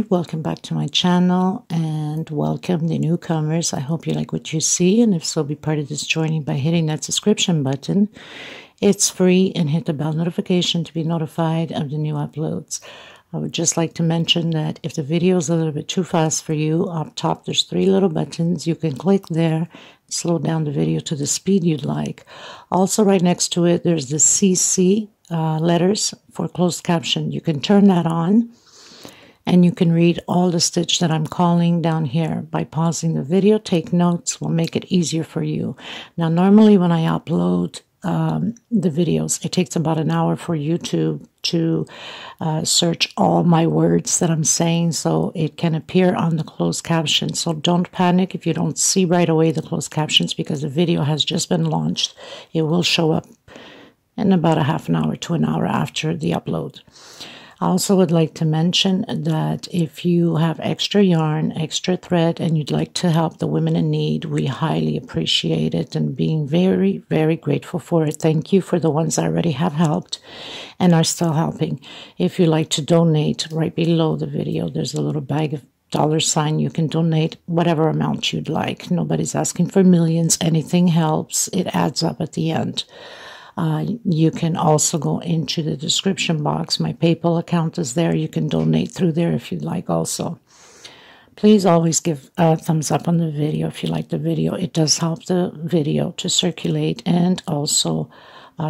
everyone, welcome back to my channel and welcome the newcomers. I hope you like what you see, and if so, be part of this journey by hitting that subscription button. It's free, and hit the bell notification to be notified of the new uploads. I would just like to mention that if the video is a little bit too fast for you, up top there's 3 little buttons. You can click there, slow down the video to the speed you'd like. Also right next to it there's the CC letters for closed caption. You can turn that on and you can read all the stitch that I'm calling down here. By pausing the video, take notes, will make it easier for you. Now normally when I upload the videos, it takes about an hour for YouTube to search all my words that I'm saying so it can appear on the closed caption. So don't panic if you don't see right away the closed captions, because the video has just been launched. It will show up in about a half an hour to an hour after the upload. I also would like to mention that if you have extra yarn, extra thread, and you'd like to help the women in need, we highly appreciate it and being very, very grateful for it. Thank you for the ones that already have helped and are still helping. If you'd like to donate, right below the video, there's a little bag of $. You can donate whatever amount you'd like. Nobody's asking for millions. Anything helps. It adds up at the end. You can also go into the description box. My PayPal account is there. You can donate through there if you'd like also. Please always give a thumbs up on the video if you like the video. It does help the video to circulate and also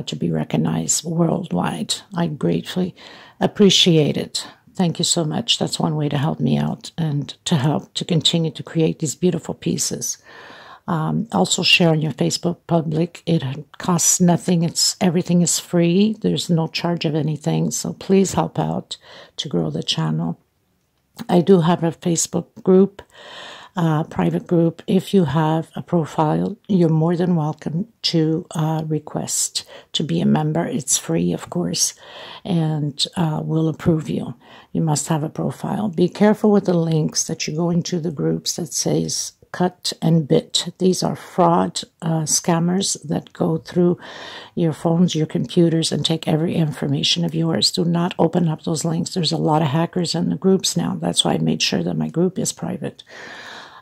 to be recognized worldwide. I gratefully appreciate it. Thank you so much. That's one way to help me out and to help to continue to create these beautiful pieces. Also share on your Facebook public. It costs nothing. Everything is free. There's no charge of anything. So please help out to grow the channel. I do have a Facebook group, private group. If you have a profile, you're more than welcome to request to be a member. It's free, of course, and we'll approve you. You must have a profile. Be careful with the links that you go into the groups that says cut and bit. These are fraud scammers that go through your phones, your computers, and take every information of yours. Do not open up those links. There's a lot of hackers in the groups now. That's why I made sure that my group is private.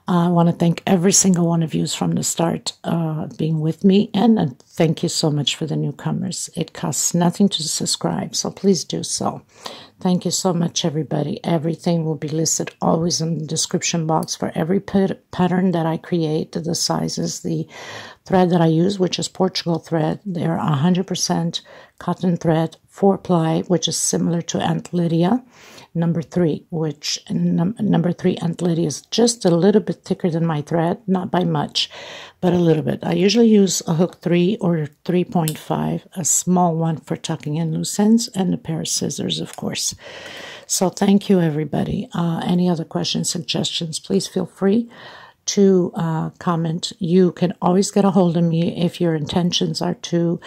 I want to thank every single one of you from the start being with me, and thank you so much for the newcomers. It costs nothing to subscribe, so please do so. Thank you so much, everybody. Everything will be listed always in the description box for every pattern that I create, the sizes, the thread that I use, which is Portugal thread. They're 100% cotton thread, 4-ply, which is similar to Aunt Lydia. Number 3, which number 3 Aunt Lydia is just a little bit thicker than my thread, not by much, but a little bit. I usually use a hook 3 or 3.5, a small one for tucking in loose ends, and a pair of scissors, of course. So thank you, everybody. Any other questions, suggestions, please feel free to comment. You can always get a hold of me if your intentions are to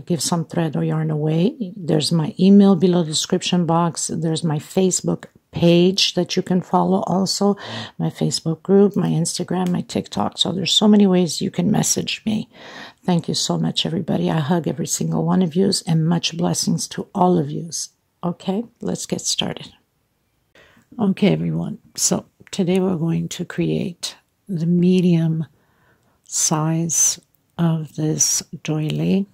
give some thread or yarn away. There's my email below the description box. There's my Facebook page that you can follow also, my Facebook group, my Instagram, my TikTok. So there's so many ways you can message me. Thank you so much, everybody. I hug every single one of you, and much blessings to all of you. Okay, let's get started. Okay, everyone. So today we're going to create the medium size of this doily.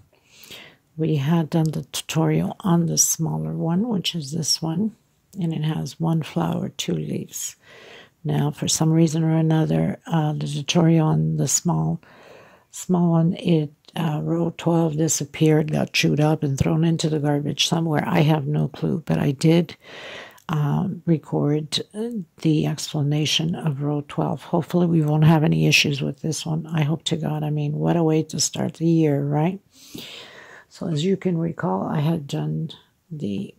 We had done the tutorial on the smaller one, which is this one, and it has 1 flower, 2 leaves. Now, for some reason or another, the tutorial on the small one, row 12 disappeared, got chewed up and thrown into the garbage somewhere. I have no clue, but I did record the explanation of row 12. Hopefully we won't have any issues with this one. I hope to God. I mean, what a way to start the year, right? So as you can recall, I had done the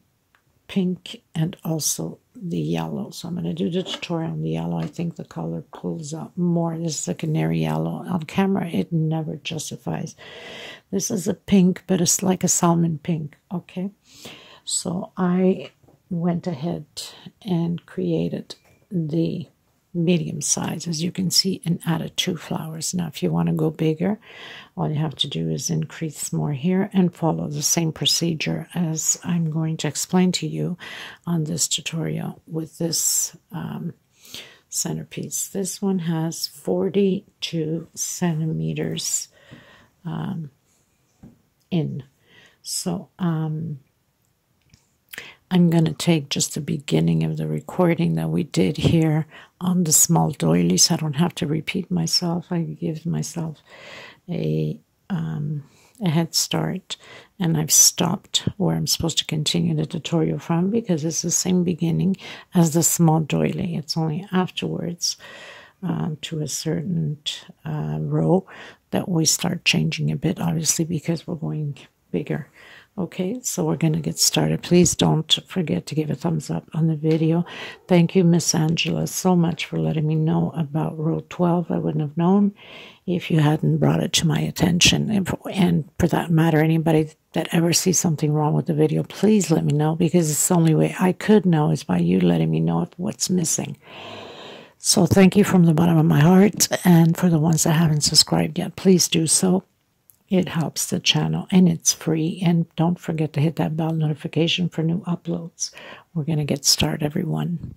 pink and also the yellow. So I'm going to do the tutorial on the yellow. I think the color pulls out more. This is a canary yellow. On camera, it never justifies. This is a pink, but it's like a salmon pink, okay? So I went ahead and created the medium size, as you can see, and added 2 flowers. Now, if you want to go bigger, all you have to do is increase more here and follow the same procedure as I'm going to explain to you on this tutorial with this centerpiece. This one has 42 centimeters in. So I'm going to take just the beginning of the recording that we did here on the small doily, so I don't have to repeat myself. I give myself a head start, and I've stopped where I'm supposed to continue the tutorial from because it's the same beginning as the small doily. It's only afterwards to a certain row that we start changing a bit, obviously, because we're going bigger. Okay, so we're going to get started. Please don't forget to give a thumbs up on the video. Thank you, Miss Angela, so much for letting me know about row 12. I wouldn't have known if you hadn't brought it to my attention. And for that matter, anybody that ever sees something wrong with the video, please let me know, because it's the only way I could know is by you letting me know what's missing. So thank you from the bottom of my heart, and for the ones that haven't subscribed yet, please do so. It helps the channel, and it's free. And don't forget to hit that bell notification for new uploads. We're going to get started, everyone.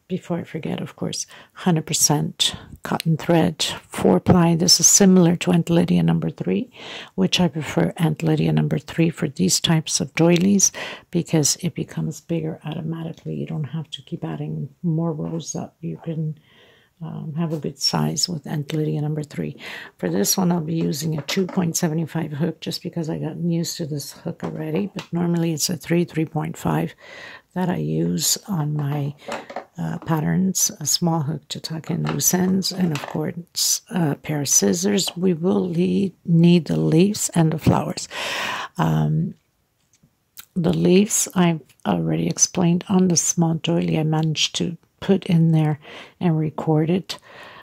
Before I forget, of course, 100% cotton thread, 4-ply. This is similar to Aunt Lydia number 3, which I prefer Aunt Lydia number 3 for these types of doilies because it becomes bigger automatically. You don't have to keep adding more rows up. You can have a good size with Aunt Lydia number 3. For this one, I'll be using a 2.75 hook just because I got used to this hook already, but normally it's a 3.5 that I use on my patterns, a small hook to tuck in loose ends, and of course a pair of scissors. We will need the leaves and the flowers. The leaves I've already explained on the small doily. I managed to put in there and record it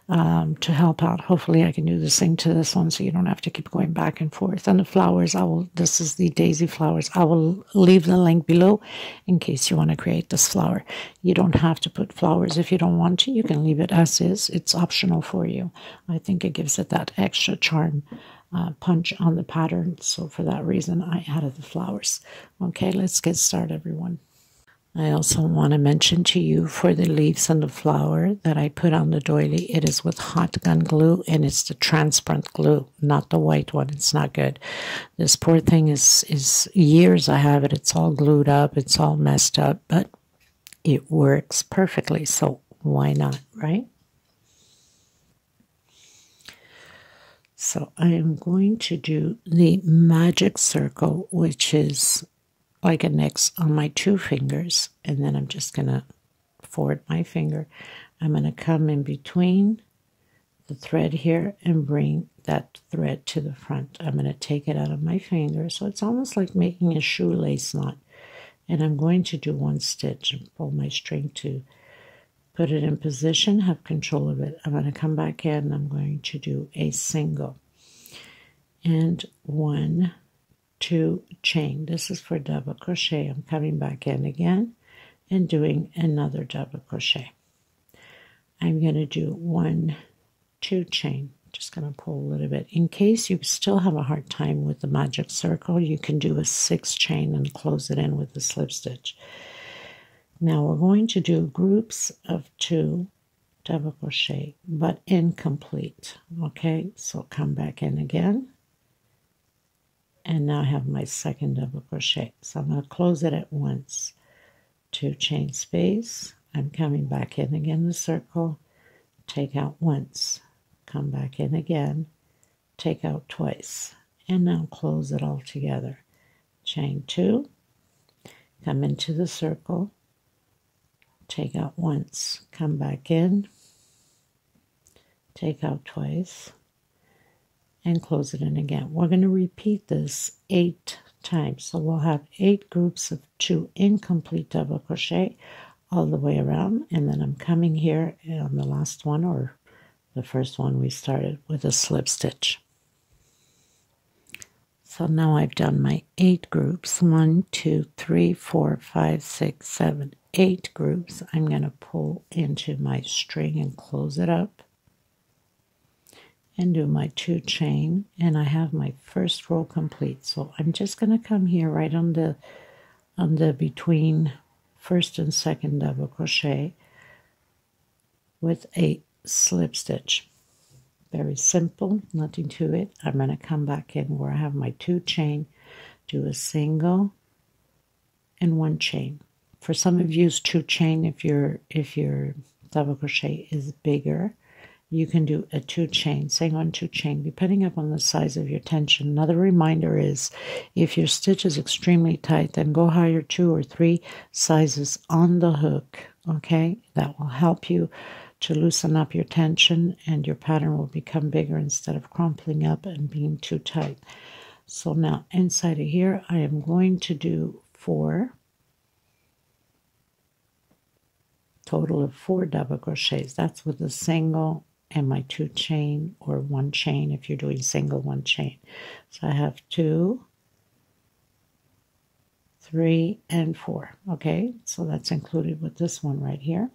to help out. Hopefully I can do the same to this one so you don't have to keep going back and forth. And the flowers, this is the daisy flowers. I will leave the link below in case you want to create this flower. You don't have to put flowers if you don't want to. You can leave it as is. It's optional for you. I think it gives it that extra charm punch on the pattern. So for that reason, I added the flowers. Okay, let's get started, everyone. I also want to mention to you for the leaves and the flower that I put on the doily, it is with hot gun glue, and it's the transparent glue, not the white one. It's not good. This poor thing is years I have it. It's all glued up. It's all messed up, but it works perfectly. So why not, right? So I am going to do the magic circle, which is like an X on my 2 fingers, and then I'm just going to forward my finger. I'm going to come in between the thread here and bring that thread to the front. I'm going to take it out of my finger, so it's almost like making a shoelace knot. And I'm going to do 1 stitch and pull my string to put it in position, have control of it. I'm going to come back in, and I'm going to do a single. And 1, 2 chain. This is for double crochet. I'm coming back in again and doing another double crochet. I'm going to do 1, 2 chain. Just going to pull a little bit. In case you still have a hard time with the magic circle, you can do a 6 chain and close it in with a slip stitch. Now we're going to do groups of 2 double crochet, but incomplete. Okay, so come back in again. And now I have my second double crochet. So I'm going to close it at once. 2 chain space. I'm coming back in again the circle. Take out once. Come back in again. Take out twice. And now close it all together. Chain 2. Come into the circle. Take out once. Come back in. Take out twice. And close it in again. We're going to repeat this 8 times. So we'll have 8 groups of 2 incomplete double crochet all the way around. And then I'm coming here on the last one, or the first one we started, with a slip stitch. So now I've done my 8 groups. 1, 2, 3, 4, 5, 6, 7, 8 groups. I'm going to pull into my string and close it up and do my 2 chain, and I have my first row complete. So I'm just going to come here right on the between first and second double crochet with a slip stitch. Very simple, nothing to it. I'm going to come back in where I have my 2 chain, do a single and 1 chain. For some of you, 2 chain if your double crochet is bigger. You can do a 2 chain, single and 2 chain, depending upon the size of your tension. Another reminder is if your stitch is extremely tight, then go higher 2 or 3 sizes on the hook, okay? That will help you to loosen up your tension, and your pattern will become bigger instead of crumpling up and being too tight. So now inside of here, I am going to do 4, total of 4 double crochets. That's with a single and my 2 chain, or 1 chain if you're doing single, 1 chain. So I have 2, 3, and 4. Okay, so that's included with this one right here.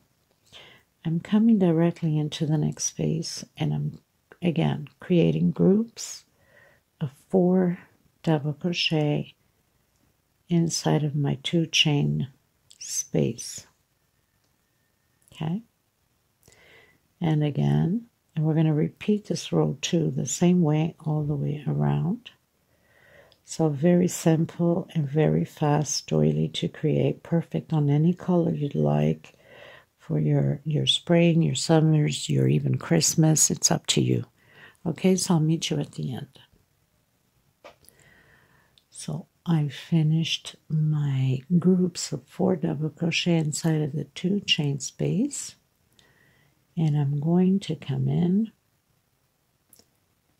I'm coming directly into the next space, and I'm again creating groups of 4 double crochet inside of my 2 chain space. Okay, and again, and we're going to repeat this row 2 the same way all the way around. So very simple and very fast doily to create, perfect on any color you'd like for your spring, your summers, your even Christmas. It's up to you. Okay, so I'll meet you at the end. So I finished my groups of 4 double crochet inside of the 2 chain space, and I'm going to come in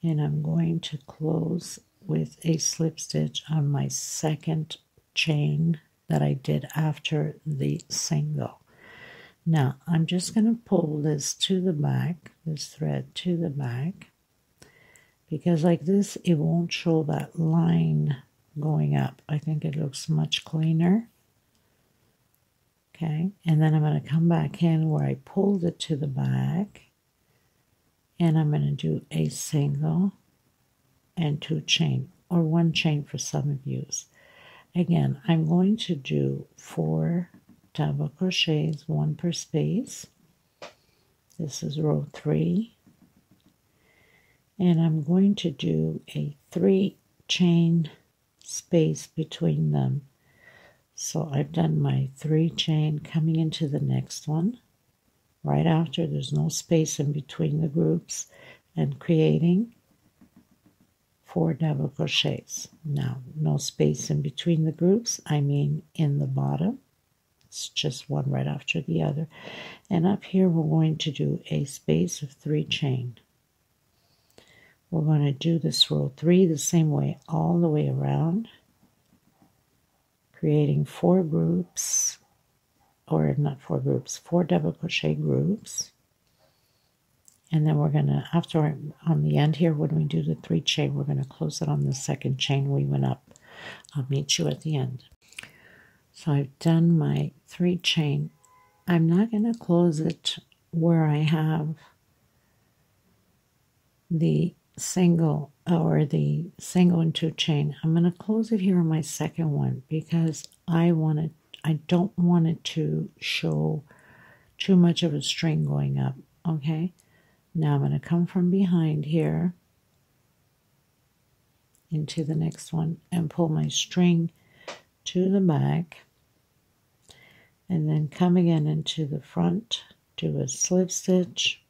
and I'm going to close with a slip stitch on my second chain that I did after the single. Now I'm just going to pull this to the back, this thread to the back, because like this it won't show that line going up. I think it looks much cleaner. Okay, and then I'm going to come back in where I pulled it to the back, and I'm going to do a single and 2 chain, or 1 chain for some of you. Again, I'm going to do 4 double crochets, 1 per space. This is row 3, and I'm going to do a 3 chain space between them. So I've done my 3 chain coming into the next one right after. There's no space in between the groups, and creating 4 double crochets. Now, no space in between the groups, I mean in the bottom. It's just one right after the other. And up here we're going to do a space of 3 chain. We're going to do this row 3 the same way all the way around, creating 4 groups, or not 4 groups, 4 double crochet groups. And then we're going to, after on the end here, when we do the 3 chain, we're going to close it on the second chain we went up. I'll meet you at the end. So I've done my 3 chain. I'm not going to close it where I have the single, or the single and 2 chain. I'm going to close it here on my second one, because I don't want it to show too much of a string going up. Okay, now I'm going to come from behind here into the next one and pull my string to the back, and then come again into the front, do a slip stitch,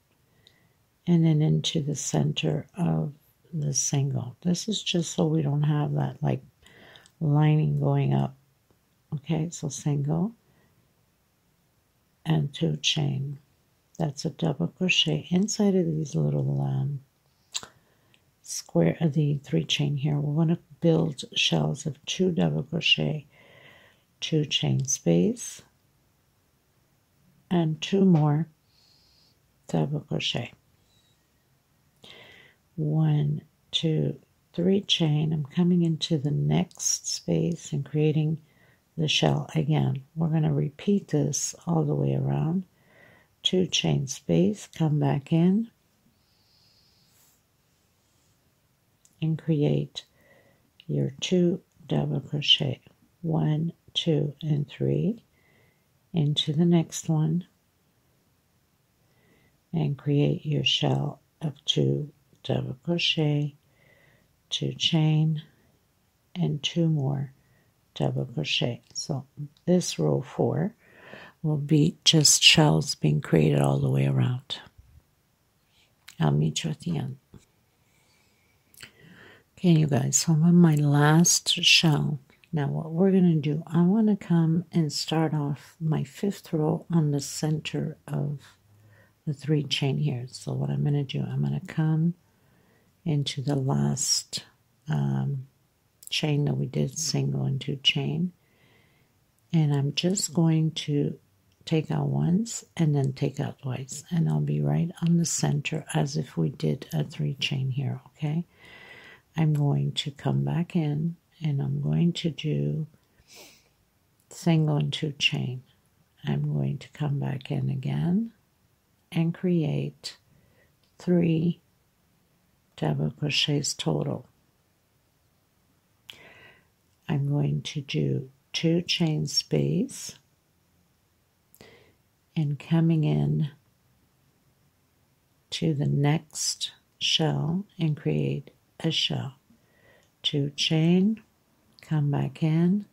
and then into the center of the single. This is just so we don't have that like lining going up. Okay, so single and 2 chain. That's a double crochet inside of these little square of the 3 chain here. We're going to build shells of 2 double crochet, 2 chain space, and 2 more double crochet. 1, 2, 3 chain. I'm coming into the next space and creating the shell again. We're going to repeat this all the way around. 2 chain space, come back in and create your 2 double crochet. 1, 2, and 3 into the next one and create your shell of 2 double crochet, 2 chain, and 2 more double crochet. So this row 4 will be just shells being created all the way around. I'll meet you at the end. Okay, you guys, so I'm on my last shell. Now what we're going to do, I want to come and start off my 5th row on the center of the 3 chain here. So what I'm going to do, I'm going to come into the last chain that we did, single and 2 chain, and I'm just going to take out once and then take out twice, and I'll be right on the center as if we did a 3 chain here. Okay, I'm going to come back in and I'm going to do single and 2 chain. I'm going to come back in again and create 3 double crochets total. I'm going to do 2 chain space and coming in to the next shell and create a shell. 2 chain, come back in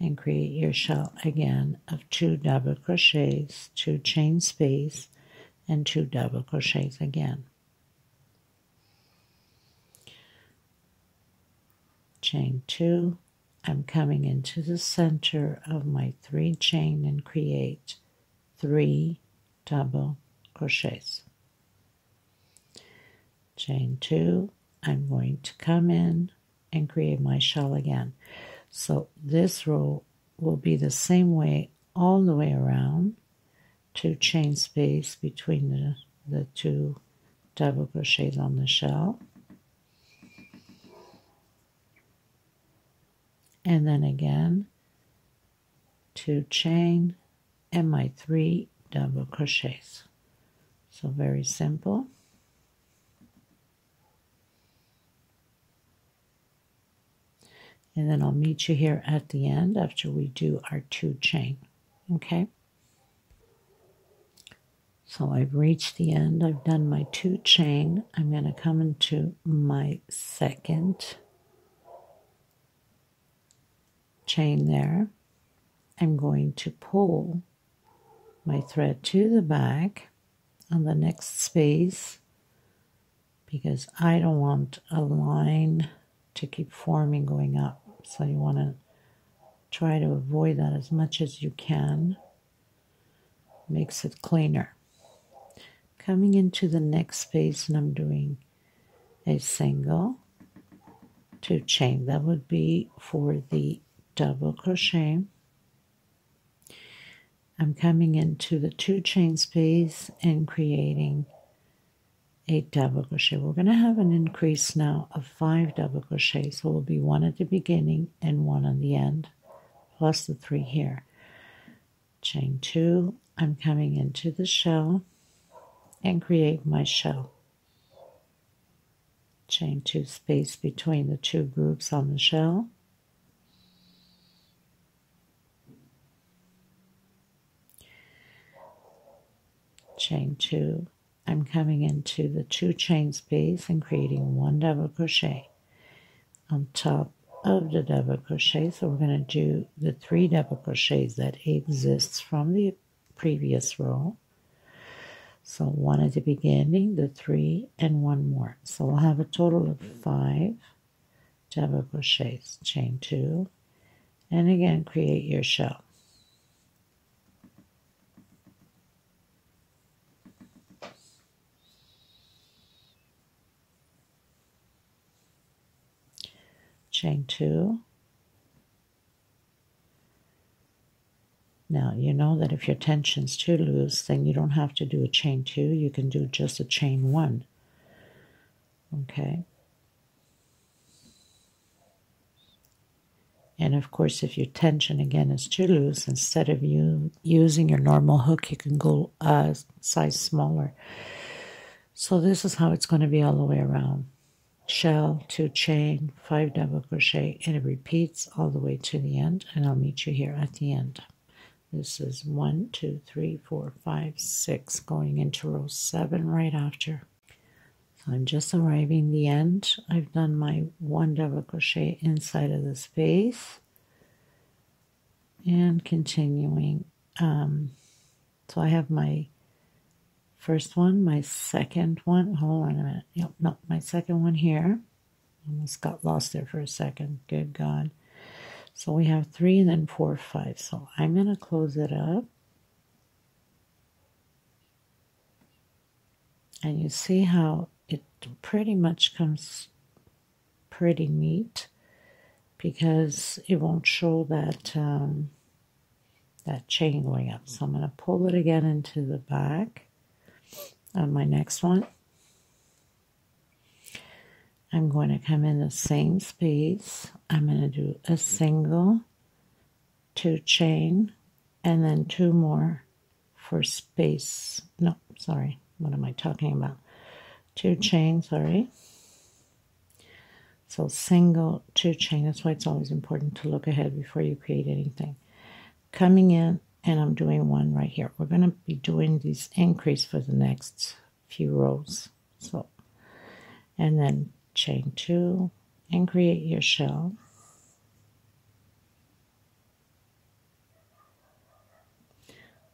and create your shell again of 2 double crochets, 2 chain space, and 2 double crochets again. Chain 2, I'm coming into the center of my 3 chain and create 3 double crochets. Chain 2, I'm going to come in and create my shell again. So this row will be the same way all the way around. 2 chain space between the 2 double crochets on the shell. And then again, 2 chain and my 3 double crochets. So very simple. And then I'll meet you here at the end after we do our 2 chain. Okay? So I've reached the end. I've done my 2 chain. I'm going to come into my 2nd chain there. I'm going to pull my thread to the back on the next space because I don't want a line to keep forming going up. So you want to try to avoid that as much as you can. Makes it cleaner. Coming into the next space and I'm doing a single, 2 chain. That would be for the double crochet. I'm coming into the 2 chain space and creating a double crochet. We're going to have an increase now of 5 double crochets. So it will be 1 at the beginning and 1 on the end, plus the 3 here. Chain 2, I'm coming into the shell and create my shell. Chain 2 space between the 2 groups on the shell. Chain 2, I'm coming into the 2 chain space and creating 1 double crochet on top of the double crochet. So we're going to do the 3 double crochets that exists from the previous row. So 1 at the beginning, the 3, and 1 more. So we'll have a total of 5 double crochets. Chain 2, and again create your shell. Chain 2. Now you know that if your tension's too loose, then you don't have to do a chain 2. You can do just a chain 1. Okay. And of course, if your tension again is too loose, instead of you using your normal hook, you can go a size smaller. So this is how it's going to be all the way around. Shell, 2 chain, 5 double crochet, and it repeats all the way to the end, and I'll meet you here at the end. This is 1, 2, 3, 4, 5, 6, going into row 7 right after. So I'm just arriving the end. I've done my 1 double crochet inside of the space and continuing. So I have my first one, my second one. Hold on a minute. Yep, no, my second one here. Almost got lost there for a second. Good God. So we have 3 and then 4, 5. So I'm going to close it up. And you see how it pretty much comes pretty neat, because it won't show that that chain going up. So I'm going to pull it again into the back of my next one. I'm going to come in the same space. I'm going to do a single, 2 chain, and then 2 more for space. No, sorry. What am I talking about? 2 chain, sorry. So single, 2 chain. That's why it's always important to look ahead before you create anything. Coming in, and I'm doing 1 right here. We're going to be doing these increase for the next few rows. So, and then chain 2 and create your shell.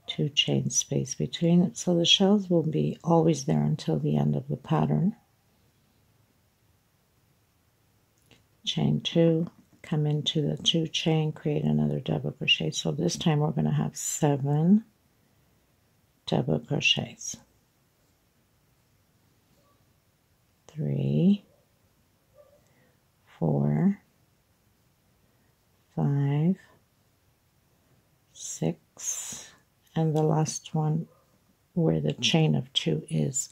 Two chain space between it, so the shells will be always there until the end of the pattern. Chain 2, come into the 2 chain, create another double crochet. So this time we're going to have 7 double crochets. 3, 4, 5, 6, and the last one where the chain of 2 is.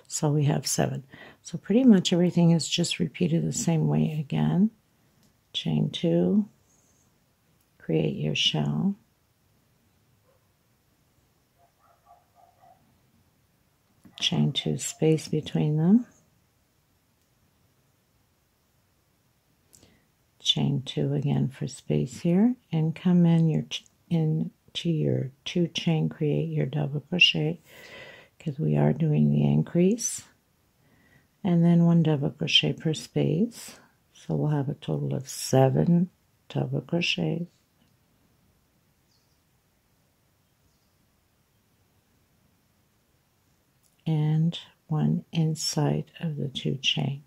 So we have 7. So pretty much everything is just repeated the same way again. Chain 2, create your shell. Chain 2 space between them. Chain 2 again for space here, and come in into your 2 chain, create your double crochet, because we are doing the increase, and then 1 double crochet per space. So we'll have a total of 7 double crochets. And 1 inside of the 2 chain.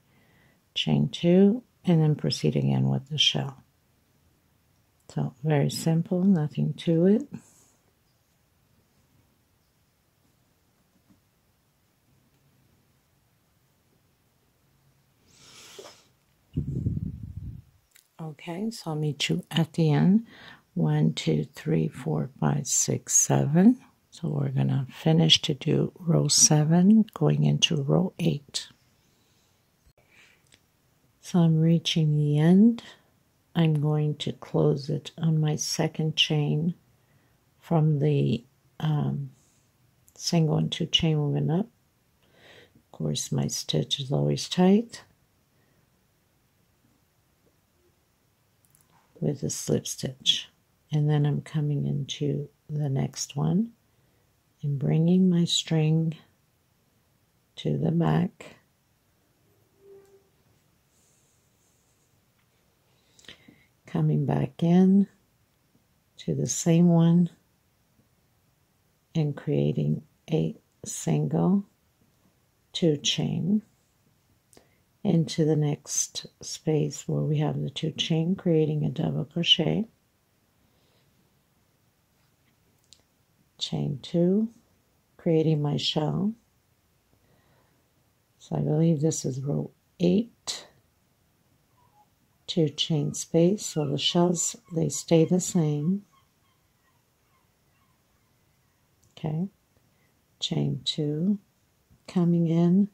Chain 2, and then proceed again with the shell. So very simple, nothing to it. Okay, so I'll meet you at the end. 1, 2, 3, 4, 5, 6, 7. So we're going to finish to do row 7, going into row 8. So I'm reaching the end. I'm going to close it on my second chain from the single and 2 chain moving up. Of course, my stitch is always tight with a slip stitch. And then I'm coming into the next one and bringing my string to the back. Coming back in to the same one and creating a single 2 chain into the next space where we have the 2 chain, creating a double crochet. Chain 2, creating my shell. So I believe this is row 8. 2 chain space, so the shells, they stay the same. Okay, chain 2, coming in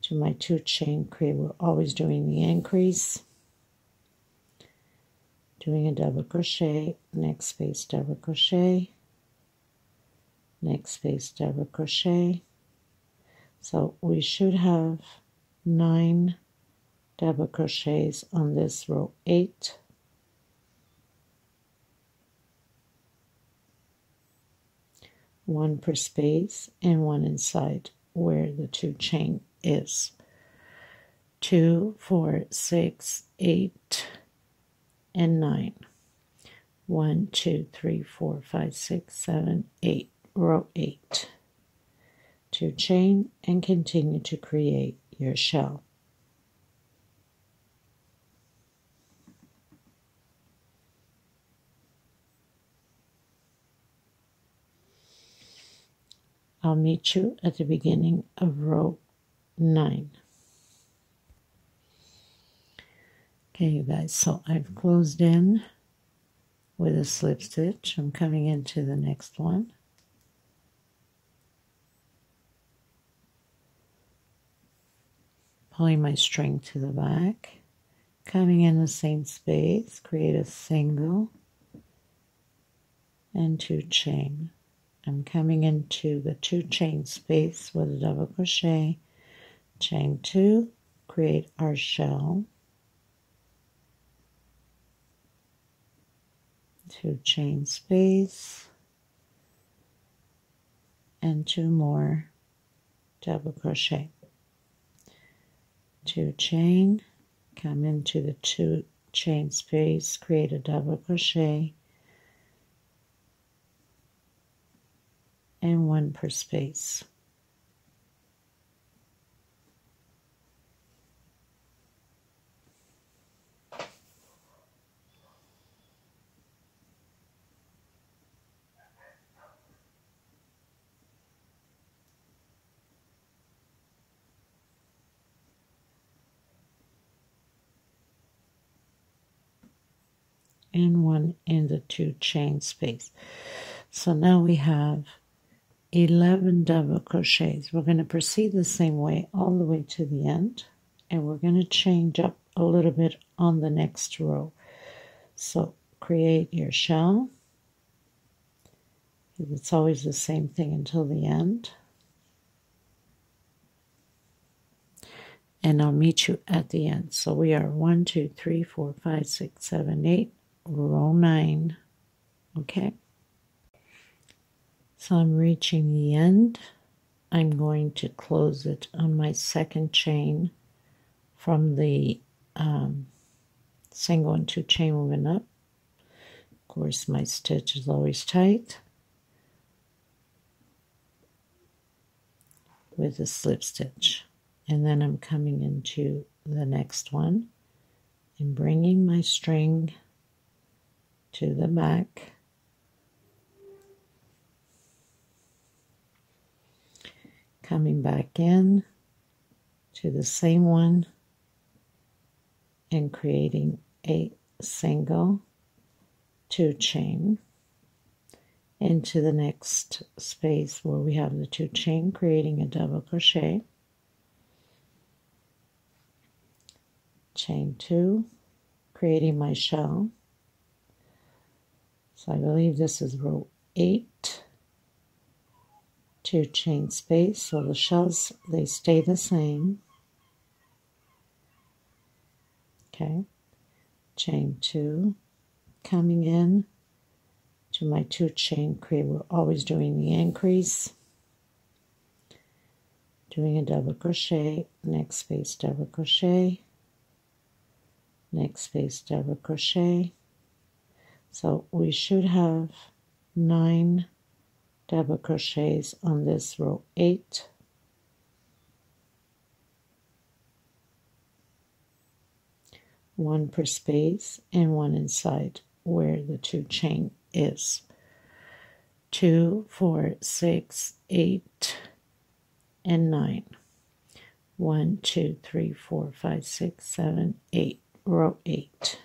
to my 2 chain, create. We're always doing the increase. doing a double crochet, next space double crochet, next space double crochet. So we should have 9 double crochets on this row 8, one per space and one inside where the 2 chain is. 2, 4, 6, 8, and 9. 1, 2, 3, 4, 5, 6, 7, 8, row 8. 2 chain and continue to create your shell. I'll meet you at the beginning of row 9. Okay, you guys, so I've closed in with a slip stitch. I'm coming into the next one. Pulling my string to the back, coming in the same space, create a single and 2 chain. I'm coming into the 2 chain space with a double crochet, chain 2, create our shell, 2 chain space, and 2 more double crochet. 2 chain, come into the 2 chain space, create a double crochet, and 1 per space. And 1 in the 2 chain space. So now we have 11 double crochets. We're going to proceed the same way all the way to the end, and we're going to change up a little bit on the next row. So create your shell. It's always the same thing until the end. And I'll meet you at the end. So we are 1, 2, 3, 4, 5, 6, 7, 8, row 9. Okay. So I'm reaching the end. I'm going to close it on my second chain from the single and 2 chain moving up. Of course, my stitch is always tight with a slip stitch. And then I'm coming into the next one and bringing my string to the back. Coming back in to the same one and creating a single 2 chain into the next space where we have the 2 chain, creating a double crochet, chain 2, creating my shell. So I believe this is row 8, 2 chain space, so the shells, they stay the same. Okay, chain 2, coming in to my 2 chain, create, we're always doing the increase, doing a double crochet, next space double crochet, next space double crochet. So we should have 9 double crochets on this row 8. One per space and 1 inside where the 2 chain is. 2, 4, 6, 8, and 9. 1, 2, 3, 4, 5, 6, 7, 8, row 8.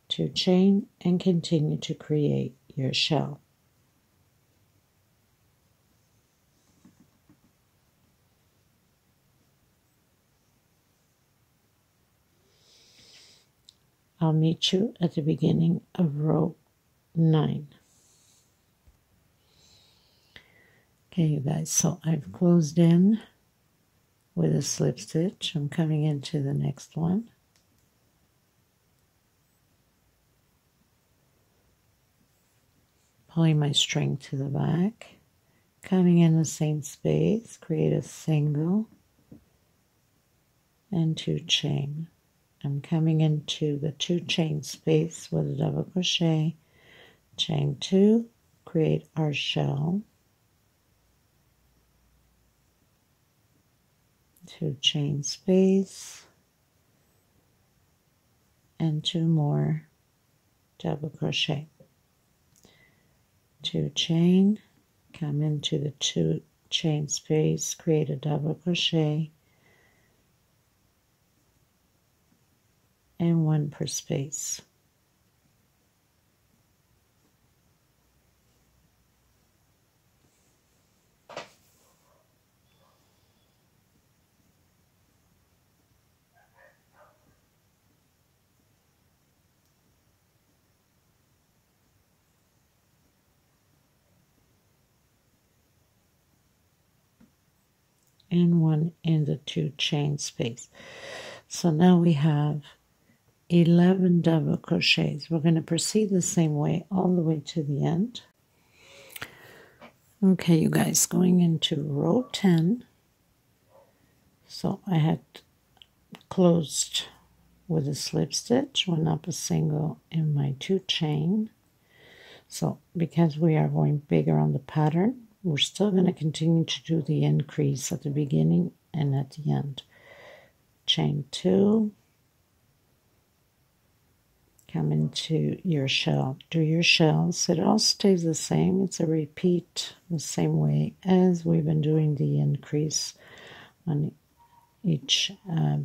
2 chain and continue to create your shell. I'll meet you at the beginning of row 9. Okay, you guys, so I've closed in with a slip stitch. I'm coming into the next one. Pulling my string to the back, coming in the same space, create a single and 2 chain. I'm coming into the 2 chain space with a double crochet, chain 2, create our shell, 2 chain space, and 2 more double crochet. 2 chain, come into the 2 chain space, create a double crochet, and 1 per space. And 1 in the 2 chain space. So now we have 11 double crochets. We're going to proceed the same way all the way to the end. Okay, you guys, going into row 10. So I had closed with a slip stitch, went up a single in my 2 chain. So because we are going bigger on the pattern, we're still going to continue to do the increase at the beginning and at the end. Chain 2, come into your shell, do your shells. It all stays the same. It's a repeat the same way as we've been doing the increase on each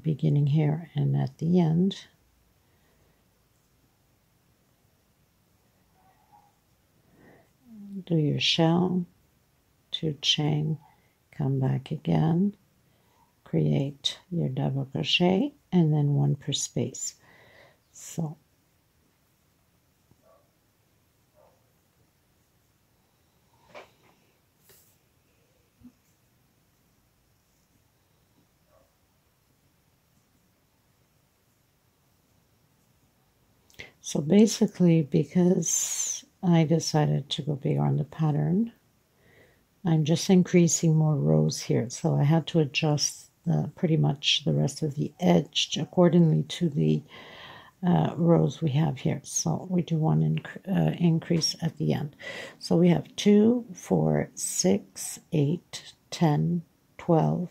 beginning here and at the end. Do your shell, 2 chain, come back again, create your double crochet, and then 1 per space. So basically, because I decided to go bigger on the pattern, I'm just increasing more rows here. So I had to adjust pretty much the rest of the edge accordingly to the rows we have here. So we do 1 increase at the end. So we have 2, 4, 6, 8, 10, 12,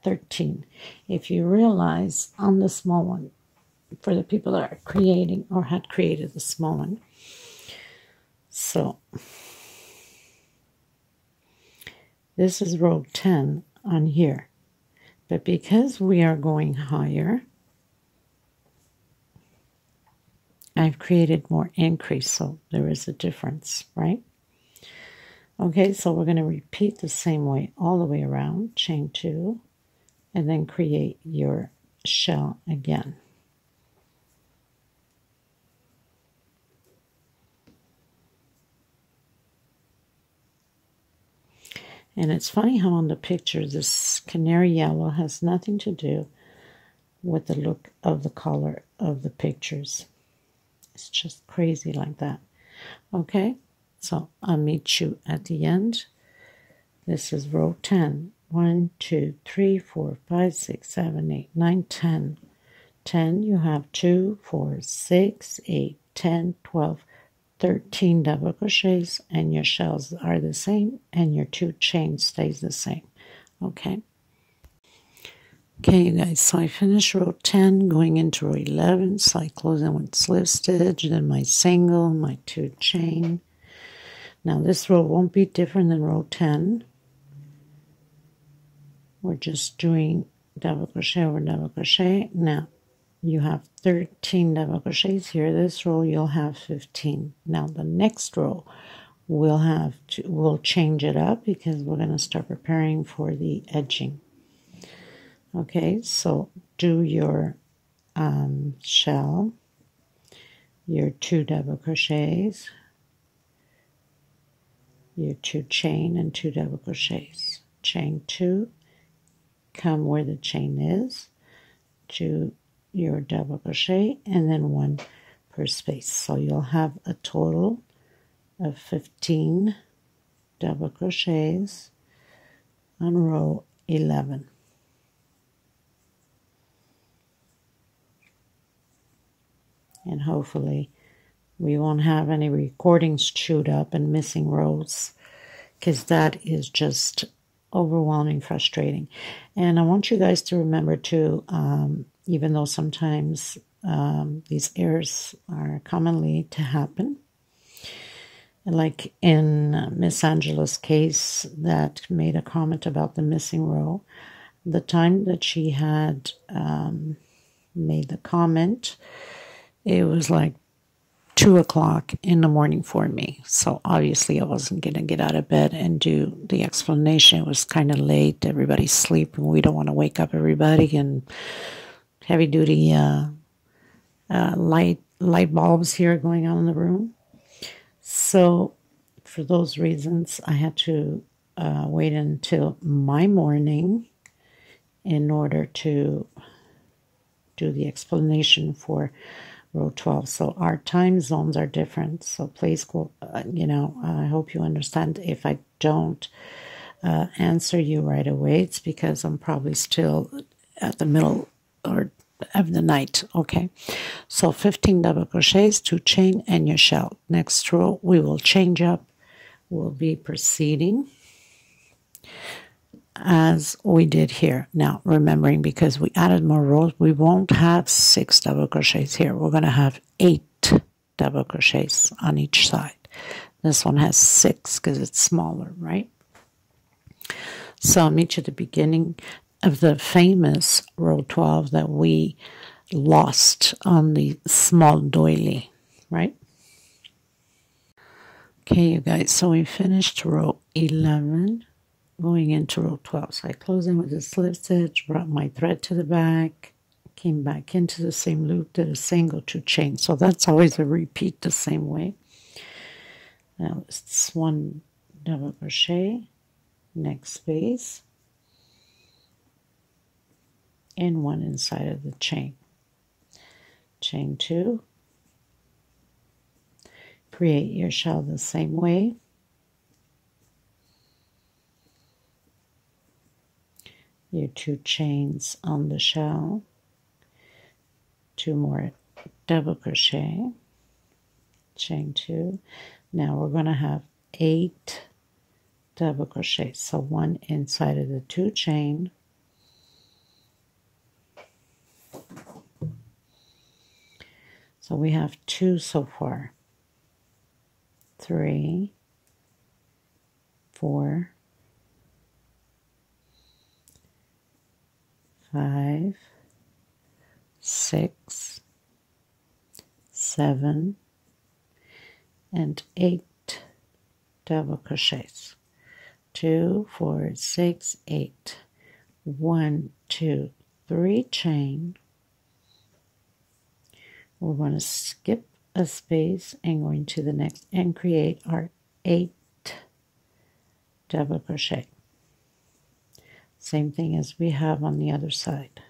13. If you realize on the small one, for the people that are creating or had created the small one, so this is row 10 on here, but because we are going higher, I've created more increase, so there is a difference, right? Okay, so we're going to repeat the same way all the way around, chain 2, and then create your shell again. And it's funny how on the picture this canary yellow has nothing to do with the look of the color of the pictures. It's just crazy like that. Okay, so I'll meet you at the end. This is row 10. 1, 2, 3, 4, 5, 6, 7, 8, 9, 10. 10, you have 2, 4, 6, 8, 10, 12, 13 double crochets, and your shells are the same, and your 2 chains stays the same. Okay, you guys, so I finished row 10, going into row 11, so I close in with slip stitch, then my single, my 2 chain. Now this row won't be different than row 10. We're just doing double crochet over double crochet. Now you have 13 double crochets here. This row you'll have 15. Now the next row we'll change it up because we're going to start preparing for the edging. Okay, so do your shell, your 2 double crochets, your 2 chain and 2 double crochets, chain 2, come where the chain is, to your double crochet, and then 1 per space. So you'll have a total of 15 double crochets on row 11. And hopefully we won't have any recordings chewed up and missing rows, because that is just overwhelming, frustrating. And I want you guys to remember too, even though sometimes these errors are commonly to happen, like in Miss Angela's case that made a comment about the missing row, the time that she had made the comment, it was like 2 o'clock in the morning for me. So obviously I wasn't going to get out of bed and do the explanation. It was kind of late. Everybody's sleeping. We don't want to wake up everybody. And heavy duty light bulbs here going on in the room. So for those reasons, I had to wait until my morning in order to do the explanation for row 12. So our time zones are different. So please, I hope you understand if I don't answer you right away. It's because I'm probably still at the middle or of the night. Okay, so 15 double crochets, 2 chain, and your shell. Next row we will change up. We'll be proceeding as we did here. Now remembering, because we added more rows, we won't have 6 double crochets here. We're going to have 8 double crochets on each side. This one has 6 because it's smaller, right? So I'll meet you at the beginning of the famous row 12 that we lost on the small doily, right? Okay, you guys, so we finished row 11, going into row 12. So I closed in with a slip stitch, brought my thread to the back, came back into the same loop, did a single 2 chain. So that's always a repeat the same way. Now it's 1 double crochet, next space, and 1 inside of the chain. Chain 2, create your shell the same way. Your 2 chains on the shell, 2 more double crochet, chain 2. Now we're going to have 8 double crochets. So 1 inside of the 2 chain, so we have 2 so far. 3, 4, 5, 6, 7, and 8 double crochets. 2, 4, 6, 8. 1, 2, 3 chain. We're going to skip a space and go into the next and create our 8 double crochet. Same thing as we have on the other side.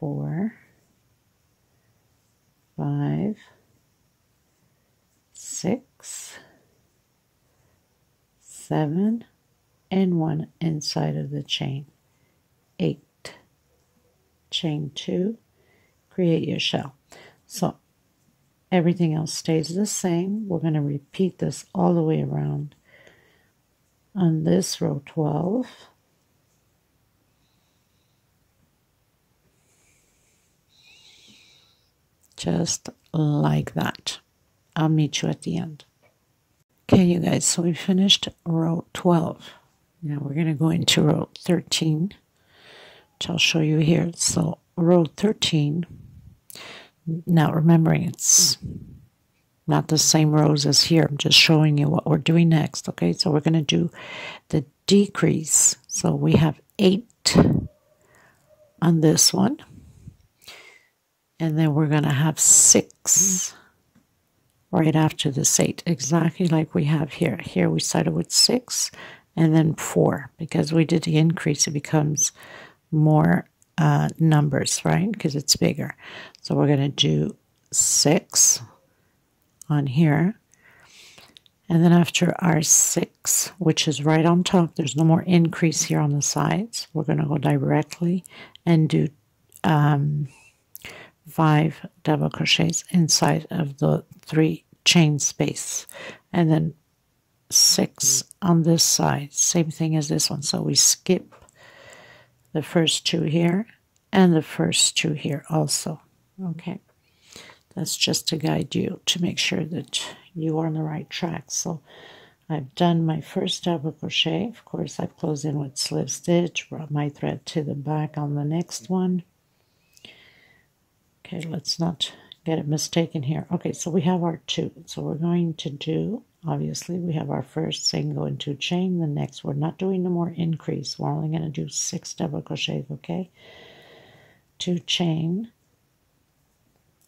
4, 5, 6, 7, and 1 inside of the chain. 8. Chain 2, create your shell. So everything else stays the same. We're going to repeat this all the way around on this row 12. Just like that. I'll meet you at the end. Okay, you guys, so we finished row 12. Now we're going to go into row 13, which I'll show you here. So row 13, now remembering it's not the same rows as here. I'm just showing you what we're doing next. Okay, so we're going to do the decrease. So we have 8 on this one. and then we're going to have 6 right after this 8, exactly like we have here. Here we started with 6 and then 4. Because we did the increase, it becomes more numbers, right? Because it's bigger. So we're going to do 6 on here. And then after our 6, which is right on top, there's no more increase here on the sides. We're going to go directly and do 5 double crochets inside of the 3 chain space. And then 6 on this side, same thing as this one. So we skip the first 2 here and the first 2 here also. Okay. That's just to guide you to make sure that you are on the right track. So I've done my first double crochet. Of course, I've closed in with slip stitch, brought my thread to the back on the next one. Okay, let's not get it mistaken here. Okay, so we have our 2. So we're going to do, obviously, we have our first single and 2 chain. The next, we're not doing no more increase. We're only going to do 6 double crochets, okay? 2 chain.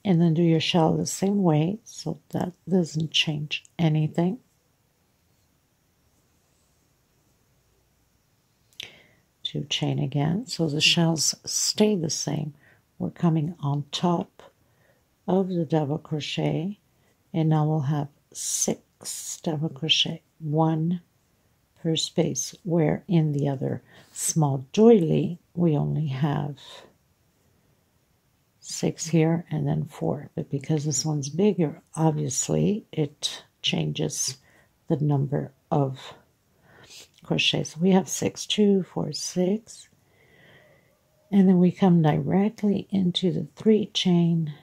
And then do your shell the same way, so that doesn't change anything. 2 chain again, so the shells stay the same. We're coming on top of the double crochet, and now we'll have 6 double crochet, 1 per space, where in the other small doily we only have 6 here and then 4, but because this one's bigger, obviously it changes the number of crochets. So we have 6, 2, 4, 6, and then we come directly into the 3 chain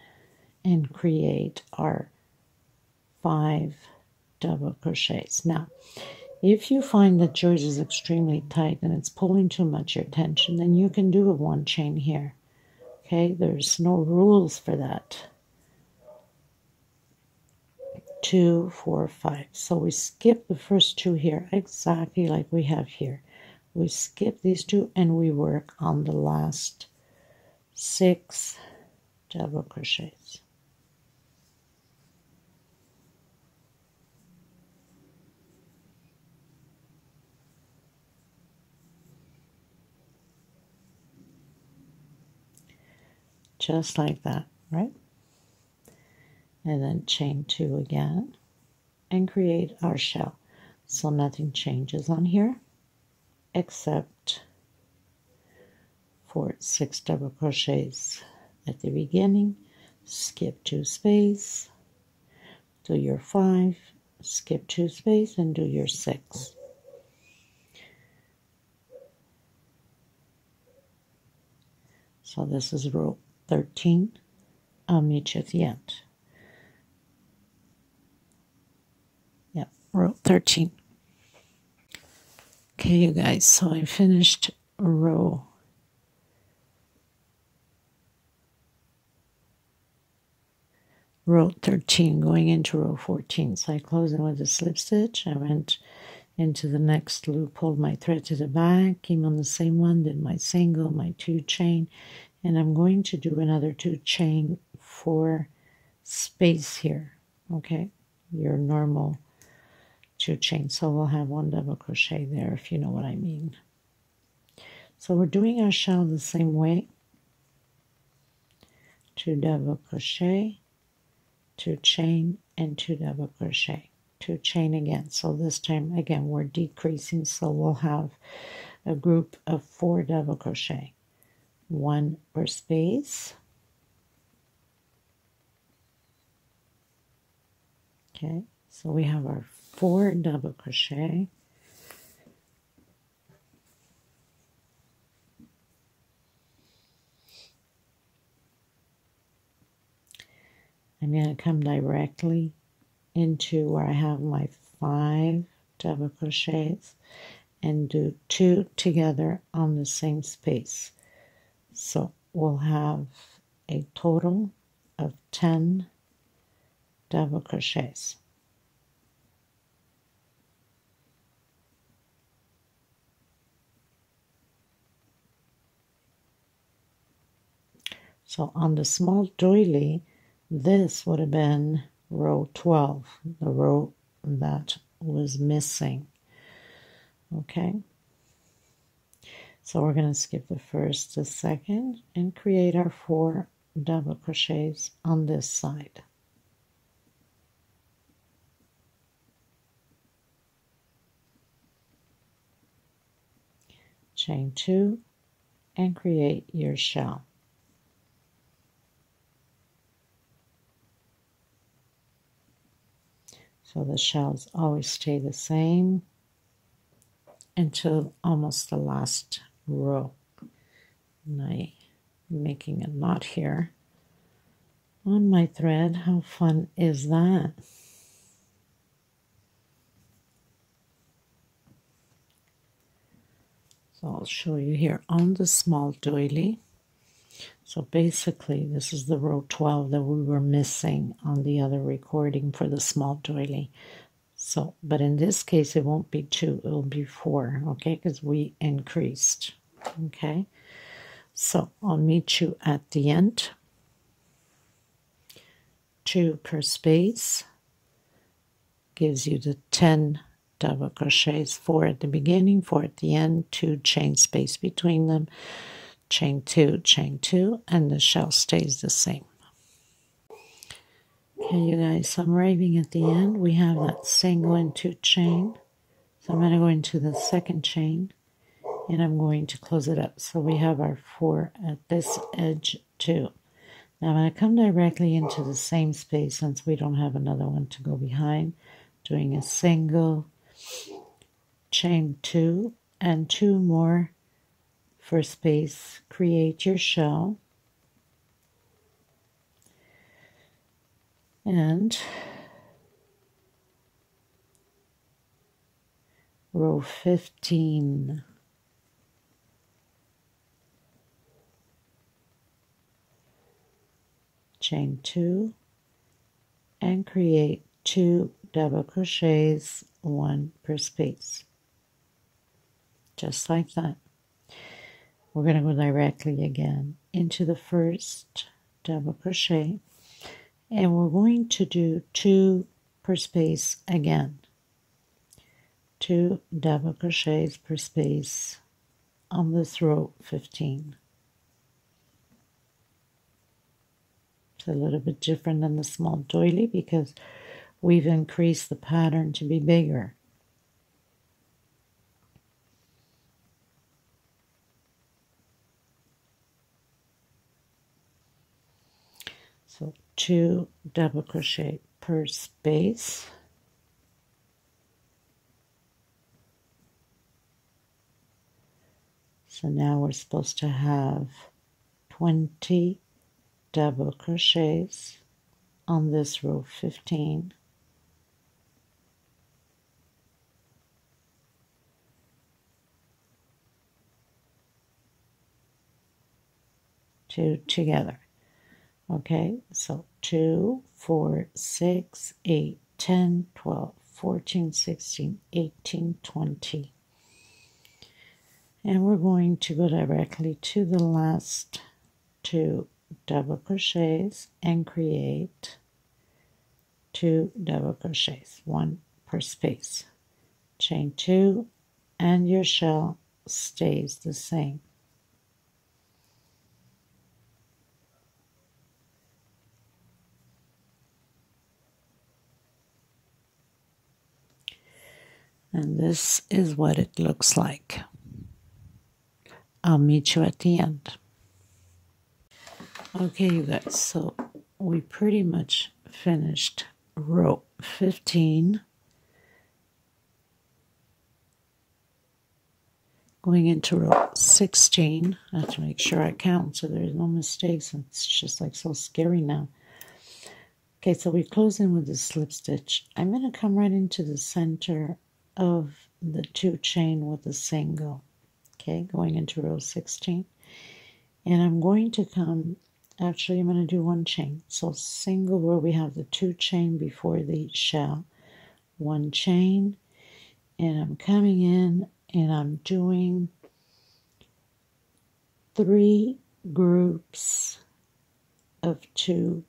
and create our 5 double crochets. Now, if you find that yours is extremely tight and it's pulling too much your tension, then you can do a 1 chain here. Okay, there's no rules for that. 2, 4, 5. So we skip the first 2 here, exactly like we have here. We skip these 2 and we work on the last 6 double crochets. Just like that, right? And then chain 2 again and create our shell. So nothing changes on here except for 6 double crochets at the beginning, skip 2 space, do your 5, skip 2 space, and do your 6. So this is row 13. I'll meet you at the end. Yep, row 13. Okay, you guys, so I finished row 13 going into row 14. So I closed in with a slip stitch. I went into the next loop, pulled my thread to the back, came on the same one, did my single, my 2 chain, and I'm going to do another 2 chain for space here. Okay, your normal 2 chain. So we'll have 1 double crochet there, if you know what I mean. So we're doing our shell the same way. 2 double crochet, 2 chain, and 2 double crochet. 2 chain again. So this time again we're decreasing, so we'll have a group of 4 double crochet, 1 per space. Okay, so we have our 4 double crochet. I'm going to come directly into where I have my 5 double crochets and do 2 together on the same space. So we'll have a total of 10 double crochets. So on the small doily, this would have been row 12, the row that was missing. Okay, so we're going to skip the first, the second, and create our 4 double crochets on this side. Chain 2 and create your shell. So the shells always stay the same until almost the last row. And I'm making a knot here on my thread. How fun is that? So I'll show you here on the small doily. So basically this is the row 12 that we were missing on the other recording for the small doily. So, but in this case it won't be 2, it will be 4, okay, because we increased. Okay, so I'll meet you at the end. 2 per space gives you the 10 double crochets, 4 at the beginning, 4 at the end, 2 chain space between them, chain 2, and the shell stays the same. Okay, you guys, I'm arriving at the end. We have that single and 2 chain. So I'm going to go into the second chain and I'm going to close it up. So we have our 4 at this edge too. Now I'm going to come directly into the same space since we don't have another one to go behind. Doing a single, chain 2 and 2 more for space. Create your shell. And row 15. Chain 2 and create 2 double crochets, 1 per space. Just like that. We're going to go directly again into the first double crochet. And we're going to do 2 per space again. 2 double crochets per space on this row 15. It's a little bit different than the small doily because we've increased the pattern to be bigger. So 2 double crochet per space. So now we're supposed to have 20 double crochets on this row 15. Two together. Okay, so 2, 4, 6, 8, 10, 12, 14, 16, 18, 20. And we're going to go directly to the last 2 double crochets and create 2 double crochets, 1 per space. Chain 2 and your shell stays the same. And this is what it looks like. I'll meet you at the end. Okay, you guys, so we pretty much finished row 15. Going into row 16. I have to make sure I count so there's no mistakes. It's just like so scary now. Okay, so we close in with the slip stitch. I'm going to come right into the center of the 2 chain with a single. Okay, going into row 16. And I'm going to come, actually I'm going to do 1 chain. So single where we have the 2 chain before the shell. 1 chain. And I'm coming in and I'm doing 3 groups of 2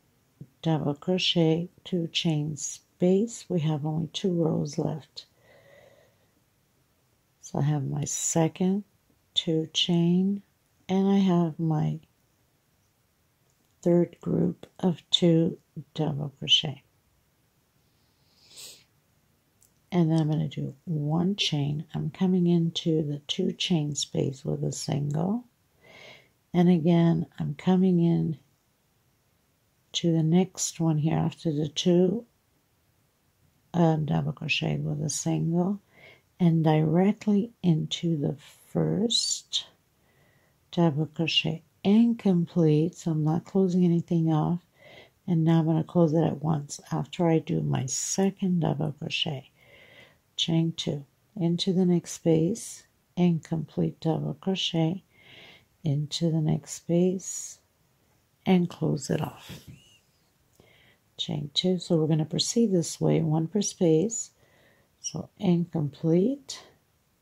double crochet, 2 chain space. We have only 2 rows left. So I have my second 2 chain, and I have my third group of 2 double crochet. And then I'm going to do 1 chain. I'm coming into the 2 chain space with a single. And again, I'm coming in to the next one here after the 2 double crochet with a single, and directly into the first double crochet and complete. So I'm not closing anything off. And now I'm going to close it at once after I do my second double crochet. Chain 2 into the next space and complete double crochet into the next space and close it off. Chain 2. So we're going to proceed this way, 1 per space. So incomplete,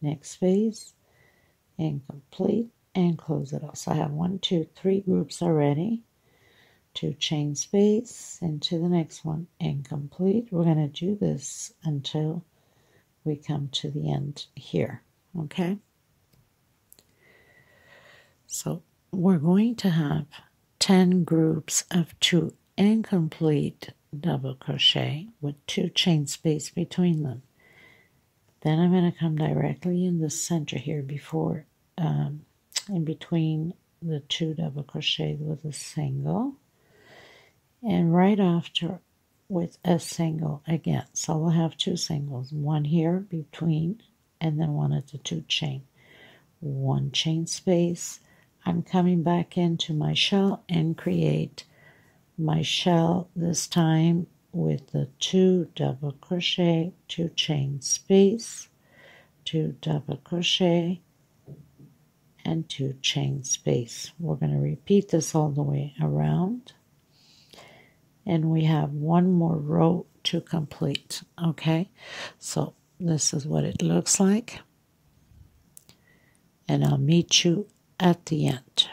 next space, incomplete, and close it off. So I have 1, 2, 3 groups already. 2 chain space into the next one, incomplete. We're going to do this until we come to the end here, okay? So we're going to have 10 groups of 2 incomplete double crochet with 2 chain space between them. Then I'm going to come directly in the center here before, in between the 2 double crochet with a single, and right after with a single again. So we'll have 2 singles, 1 here between, and then 1 at the 2 chain. 1 chain space. I'm coming back into my shell and create my shell this time with the 2 double crochet, 2 chain space, 2 double crochet, and 2 chain space. We're going to repeat this all the way around, and we have 1 more row to complete. Okay, so this is what it looks like, and I'll meet you at the end.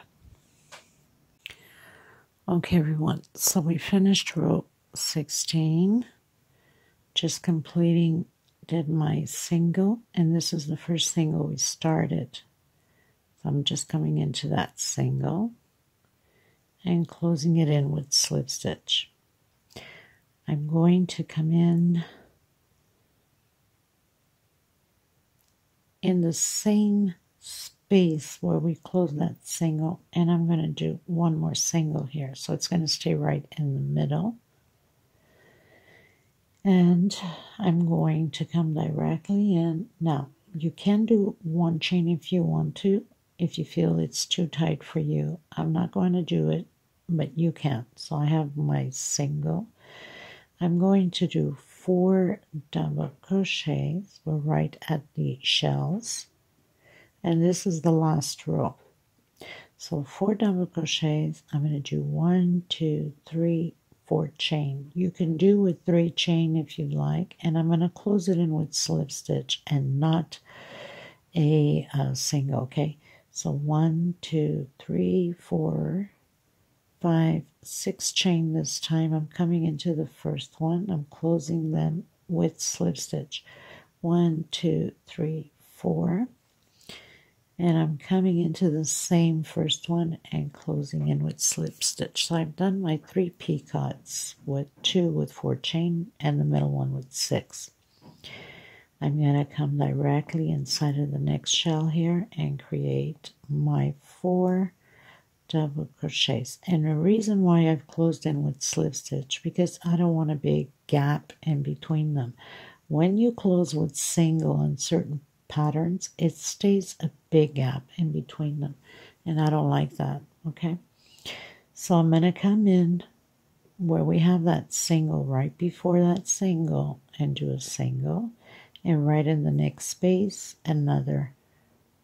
Okay, everyone, so we finished row 16, just completing, did my single, and this is the first single we started. So I'm just coming into that single and closing it in with slip stitch. I'm going to come in the same space where we close that single, and I'm going to do 1 more single here, so it's going to stay right in the middle. And I'm going to come directly in. Now you can do 1 chain if you want to, if you feel it's too tight for you. I'm not going to do it, but you can. So I have my single. I'm going to do 4 double crochets. We're right at the shells, and this is the last row. So 4 double crochets. I'm going to do 1, 2, 3, 4 chain. You can do with 3 chain if you like, and I'm going to close it in with slip stitch and not a single. Okay, so 1, 2, 3, 4, 5, 6 chain this time. I'm coming into the first one. I'm closing them with slip stitch. 1, 2, 3, 4. And I'm coming into the same first one and closing in with slip stitch. So I've done my 3 picots with 2 with 4 chain and the middle one with 6. I'm going to come directly inside of the next shell here and create my 4 double crochets. And the reason why I've closed in with slip stitch, because I don't want a big gap in between them. When you close with single on certain patterns, it stays a big gap in between them, and I don't like that. Okay, so I'm going to come in where we have that single right before that single and do a single, and right in the next space another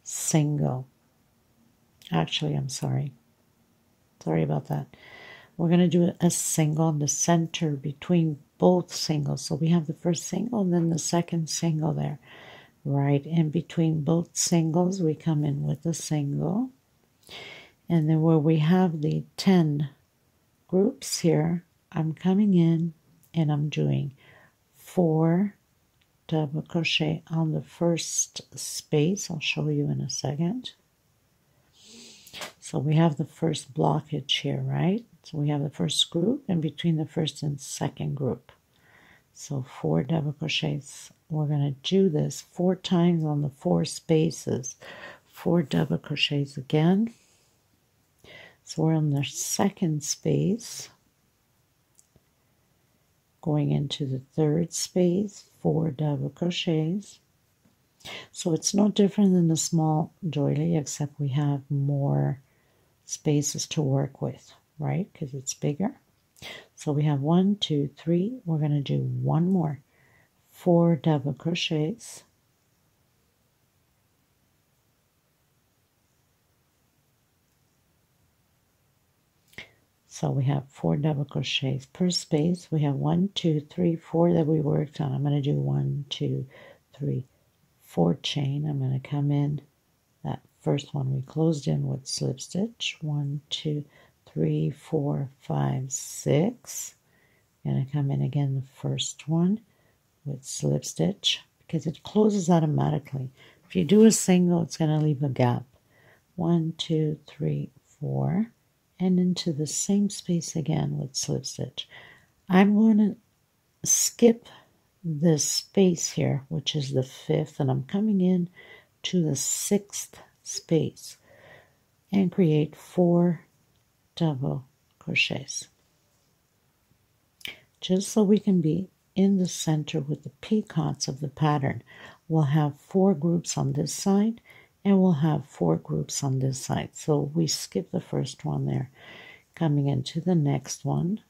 single. Actually, I'm sorry about that. We're going to do a single in the center between both singles. So we have the first single and then the second single there. Right in between both singles, we come in with a single. And then where we have the 10 groups here, I'm coming in and I'm doing 4 double crochet on the first space. I'll show you in a second. So we have the first blockage here, right? So we have the first group in between the first and second group. So 4 double crochets. We're going to do this 4 times on the 4 spaces. 4 double crochets again. So we're on the second space. Going into the third space, 4 double crochets. So it's no different than the small doily, except we have more spaces to work with, right? Because it's bigger. So we have 1, 2, 3. We're going to do one more. 4 double crochets. So we have 4 double crochets per space. We have 1, 2, 3, 4 that we worked on. I'm going to do 1, 2, 3, 4 chain. I'm going to come in that first one we closed in with slip stitch. 1, 2, 3, 4, 5, 6. Going to come in again the first one with slip stitch because it closes automatically. If you do a single, it's going to leave a gap. 1, 2, 3, 4. And into the same space again with slip stitch. I'm going to skip this space here, which is the 5th, and I'm coming in to the 6th space and create 4 double crochets. Just so we can be in the center with the picots of the pattern. We'll have 4 groups on this side, and we'll have 4 groups on this side. So we skip the first one there. Coming into the next one,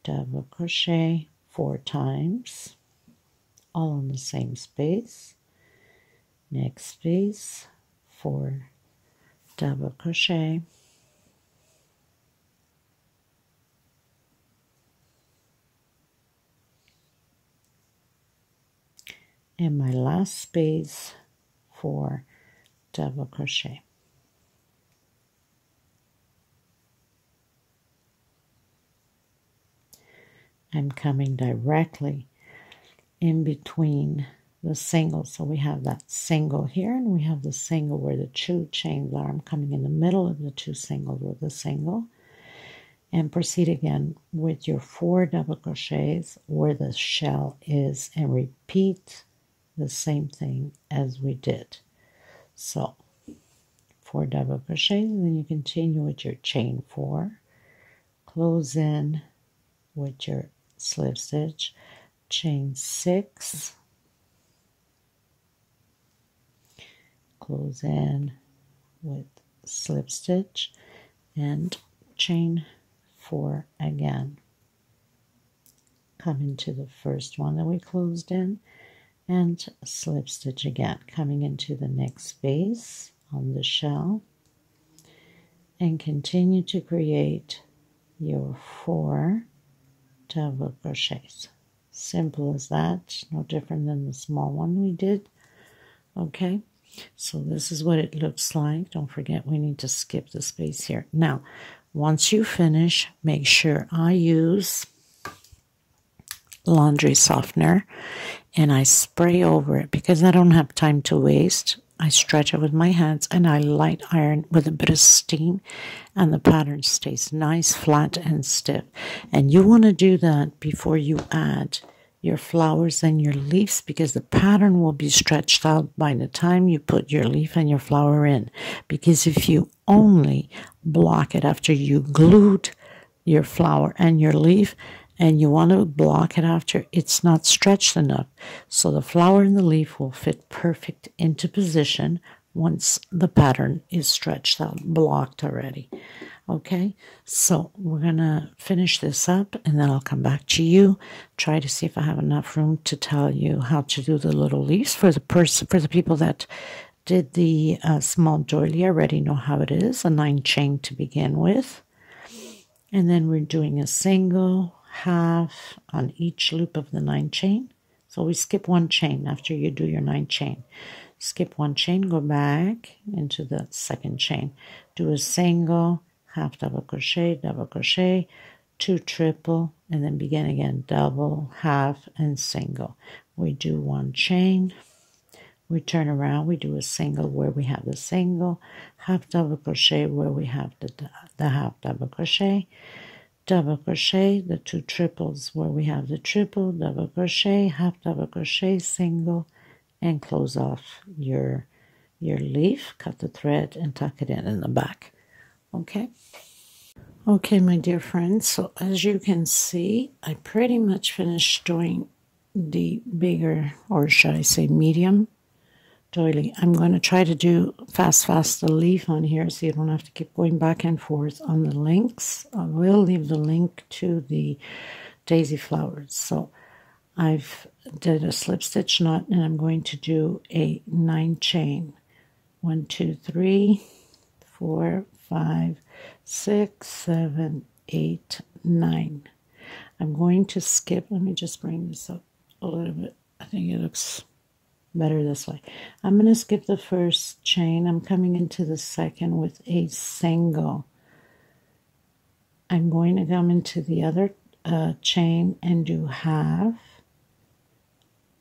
double crochet 4 times, all in the same space. Next space, 4 double crochet. And my last space, 4 double crochet. I'm coming directly in between the singles. So we have that single here and we have the single where the 2 chains are. I'm coming in the middle of the 2 singles with the single. And proceed again with your 4 double crochets where the shell is and repeat the same thing as we did. So 4 double crochets, and then you continue with your chain 4, close in with your slip stitch, chain 6, close in with slip stitch, and chain 4 again. Come into the first one that we closed in, and slip stitch again, coming into the next space on the shell, and continue to create your 4 double crochets. Simple as that, no different than the small one we did. Okay, so this is what it looks like. Don't forget we need to skip the space here. Now, once you finish, make sure I use laundry softener and I spray over it because I don't have time to waste. I stretch it with my hands and I light iron with a bit of steam, and the pattern stays nice, flat, and stiff. And you want to do that before you add your flowers and your leaves, because the pattern will be stretched out by the time you put your leaf and your flower in. Because if you only block it after you glued your flower and your leaf, and you want to block it after, it's not stretched enough. So the flower and the leaf will fit perfect into position once the pattern is stretched out, blocked already. Okay, so we're going to finish this up, and then I'll come back to you, try to see if I have enough room to tell you how to do the little leaves. For the people that did the small doily, I already know how it is, a 9 chain to begin with. And then we're doing a single, half on each loop of the 9 chain. So we skip 1 chain after you do your 9 chain. Skip 1 chain, go back into the second chain. Do a single, half double crochet, 2 triple, and then begin again, double, half, and single. We do 1 chain, we turn around, we do a single where we have the single, half double crochet where we have the half double crochet, the 2 triples where we have the triple, double crochet, half double crochet, single, and close off your leaf, cut the thread, and tuck it in the back. Okay, my dear friends, so as you can see, I pretty much finished doing the bigger, or should I say medium, doily. I'm going to try to do fast the leaf on here so you don't have to keep going back and forth on the links. I will leave the link to the daisy flowers. So I've did a slip stitch knot, and I'm going to do a 9 chain. 1, 2, 3, 4, 5, 6, 7, 8, 9. I'm going to skip. Let me just bring this up a little bit. I think it looks better this way. I'm going to skip the first chain. I'm coming into the second with a single. I'm going to come into the other chain and do half,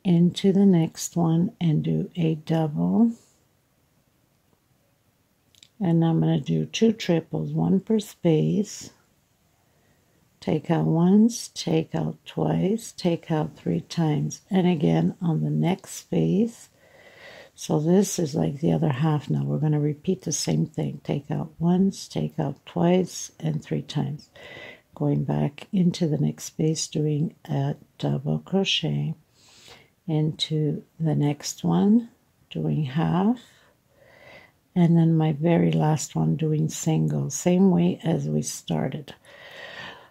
into the next one and do a double, and I'm going to do 2 triples, 1 per space, take out once, take out twice, take out 3 times, and again on the next space. So this is like the other half now. We're going to repeat the same thing. Take out once, take out twice, and 3 times. Going back into the next space, doing a double crochet, into the next one, doing half, and then my very last one doing single, same way as we started.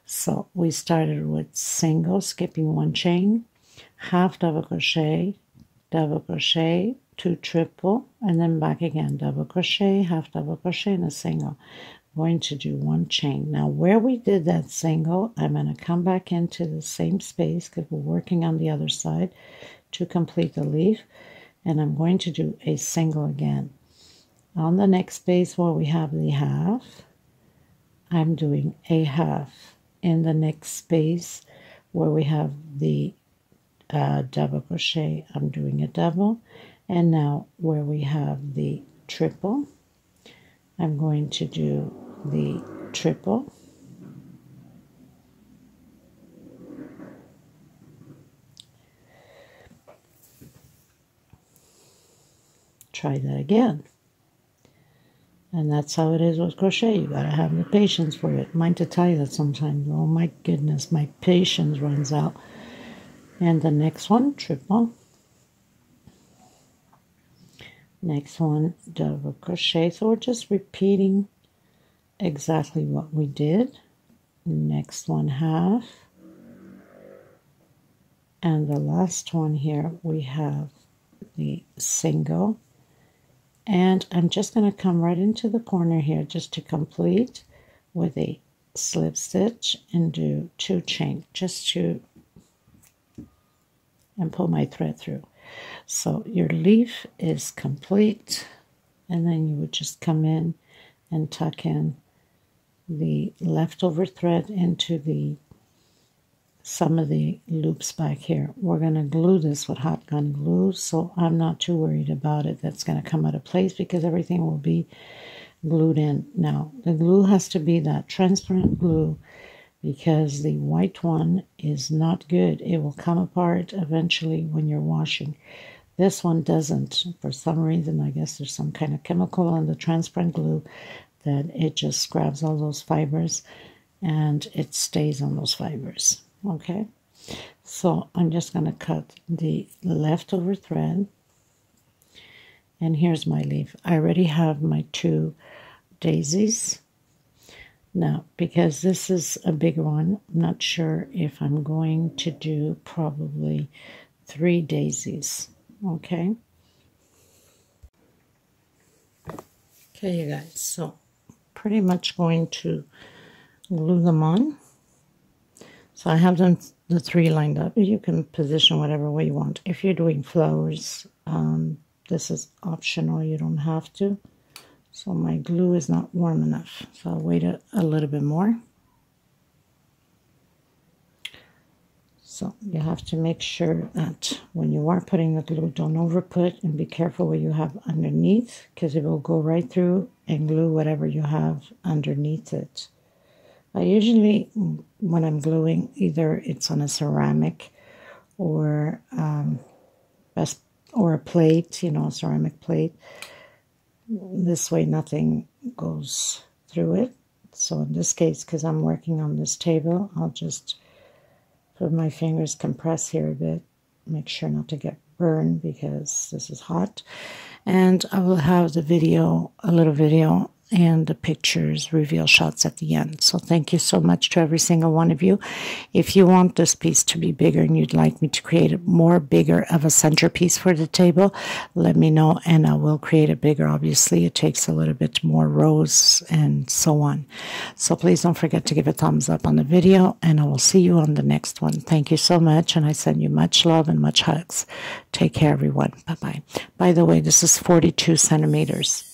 So we started with single, skipping 1 chain, half double crochet, 2 triple, and then back again, double crochet, half double crochet, and a single. I'm going to do 1 chain. Now where we did that single, I'm going to come back into the same space because we're working on the other side to complete the leaf, and I'm going to do a single again. On the next space where we have the half, I'm doing a half. In the next space where we have the double crochet, I'm doing a double, and now where we have the triple, I'm going to do the triple, try that again. And that's how it is with crochet. You gotta have the patience for it. Mind to tell you that sometimes, oh my goodness, my patience runs out. And the next one, triple. Next one, double crochet. So we're just repeating exactly what we did. Next one, half. And the last one here, we have the single. And I'm just going to come right into the corner here just to complete with a slip stitch and do 2 chain just to, and pull my thread through. So your leaf is complete, and then you would just come in and tuck in the leftover thread into the some of the loops back here. We're going to glue this with hot gun glue, so I'm not too worried about it. That's going to come out of place because everything will be glued in. Now, the glue has to be that transparent glue because the white one is not good. It will come apart eventually when you're washing. This one doesn't. For some reason, I guess there's some kind of chemical on the transparent glue that it just grabs all those fibers and it stays on those fibers. Okay, so I'm just going to cut the leftover thread, and here's my leaf. I already have my 2 daisies. Now, because this is a bigger one, I'm not sure if I'm going to do probably 3 daisies. Okay, you guys, so pretty much going to glue them on. So I have them, the 3 lined up. You can position whatever way you want. If you're doing flowers, this is optional. You don't have to. So my glue is not warm enough, so I'll wait a little bit more. So you have to make sure that when you are putting the glue, don't over put, and be careful what you have underneath, because it will go right through and glue whatever you have underneath it. I usually, when I'm gluing, either it's on a ceramic or a plate, you know, a ceramic plate. This way nothing goes through it. So in this case, because I'm working on this table, I'll just put my fingers, compress here a bit, make sure not to get burned because this is hot. And I will have the video, a little video, and the pictures, reveal shots at the end. So thank you so much to every single one of you. If you want this piece to be bigger and you'd like me to create a more bigger of a centerpiece for the table, let me know and I will create it bigger. Obviously, it takes a little bit more rows and so on. So please don't forget to give a thumbs up on the video, and I will see you on the next one. Thank you so much, and I send you much love and much hugs. Take care, everyone. Bye-bye. By the way, this is 42 centimeters.